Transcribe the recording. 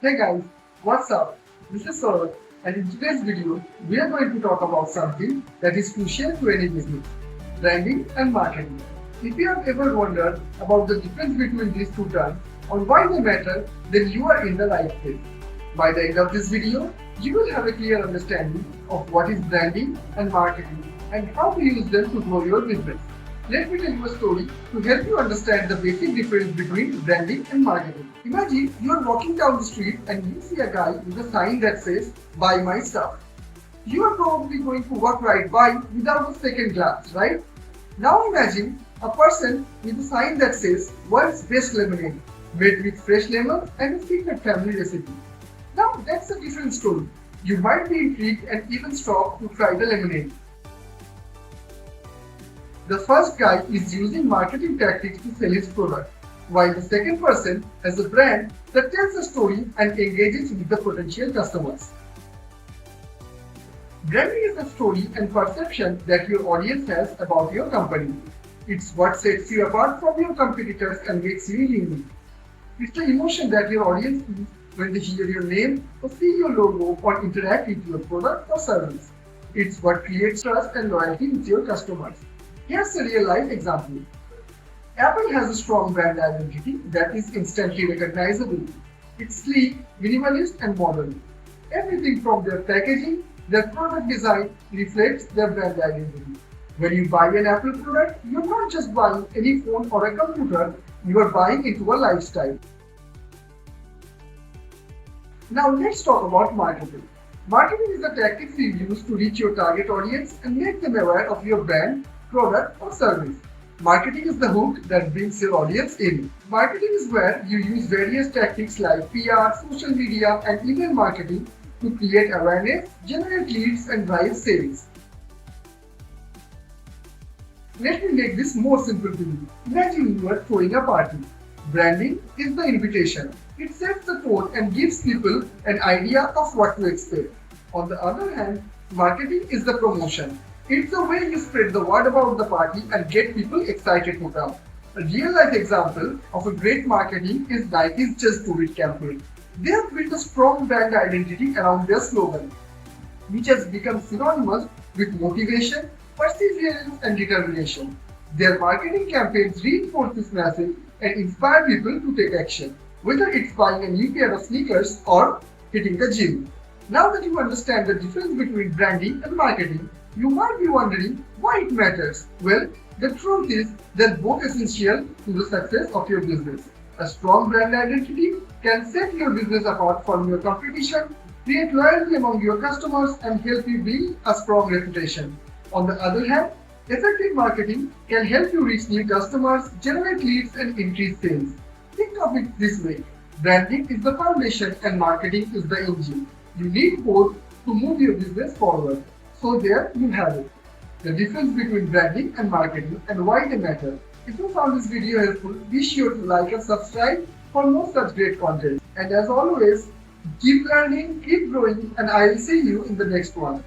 Hey guys, what's up? This is Sourav, and in today's video, we are going to talk about something that is crucial to any business: branding and marketing. If you have ever wondered about the difference between these two terms or why they matter, then you are in the right place. By the end of this video, you will have a clear understanding of what is branding and marketing and how to use them to grow your business. Let me tell you a story to help you understand the basic difference between branding and marketing. Imagine you are walking down the street and you see a guy with a sign that says, "Buy my stuff." You are probably going to walk right by without a second glance, right? Now imagine a person with a sign that says, "World's best lemonade," made with fresh lemons and a secret family recipe. Now that's a different story. You might be intrigued and even stop to try the lemonade. The first guy is using marketing tactics to sell his product, while the second person has a brand that tells a story and engages with the potential customers. Branding is the story and perception that your audience has about your company. It's what sets you apart from your competitors and makes you unique. It's the emotion that your audience feels when they hear your name or see your logo or interact with your product or service. It's what creates trust and loyalty with your customers. Here's a real life example. Apple has a strong brand identity that is instantly recognizable. It's sleek, minimalist, and modern. Everything from their packaging, their product design reflects their brand identity. When you buy an Apple product, you're not just buying any phone or a computer, you are buying into a lifestyle. Now let's talk about marketing. Marketing is the tactics you use to reach your target audience and make them aware of your brand, product, or service. Marketing is the hook that brings your audience in. Marketing is where you use various tactics like PR, social media, and email marketing to create awareness, generate leads, and drive sales. Let me make this more simple to you. Imagine you are throwing a party. Branding is the invitation. It sets the tone and gives people an idea of what to expect. On the other hand, marketing is the promotion. It's the way you spread the word about the party and get people excited to come. A real life example of a great marketing is Nike's Just Do It campaign. They have built a strong brand identity around their slogan, which has become synonymous with motivation, perseverance, and determination. Their marketing campaigns reinforce this message and inspire people to take action, whether it's buying a new pair of sneakers or hitting the gym. Now that you understand the difference between branding and marketing, you might be wondering why it matters. Well, the truth is they're both essential to the success of your business. A strong brand identity can set your business apart from your competition, create loyalty among your customers, and help you build a strong reputation. On the other hand, effective marketing can help you reach new customers, generate leads, and increase sales. Think of it this way: branding is the foundation and marketing is the engine. You need both to move your business forward. So there you have it, the difference between branding and marketing and why they matter. If you found this video helpful, be sure to like and subscribe for more such great content. And as always, keep learning, keep growing, and I will see you in the next one.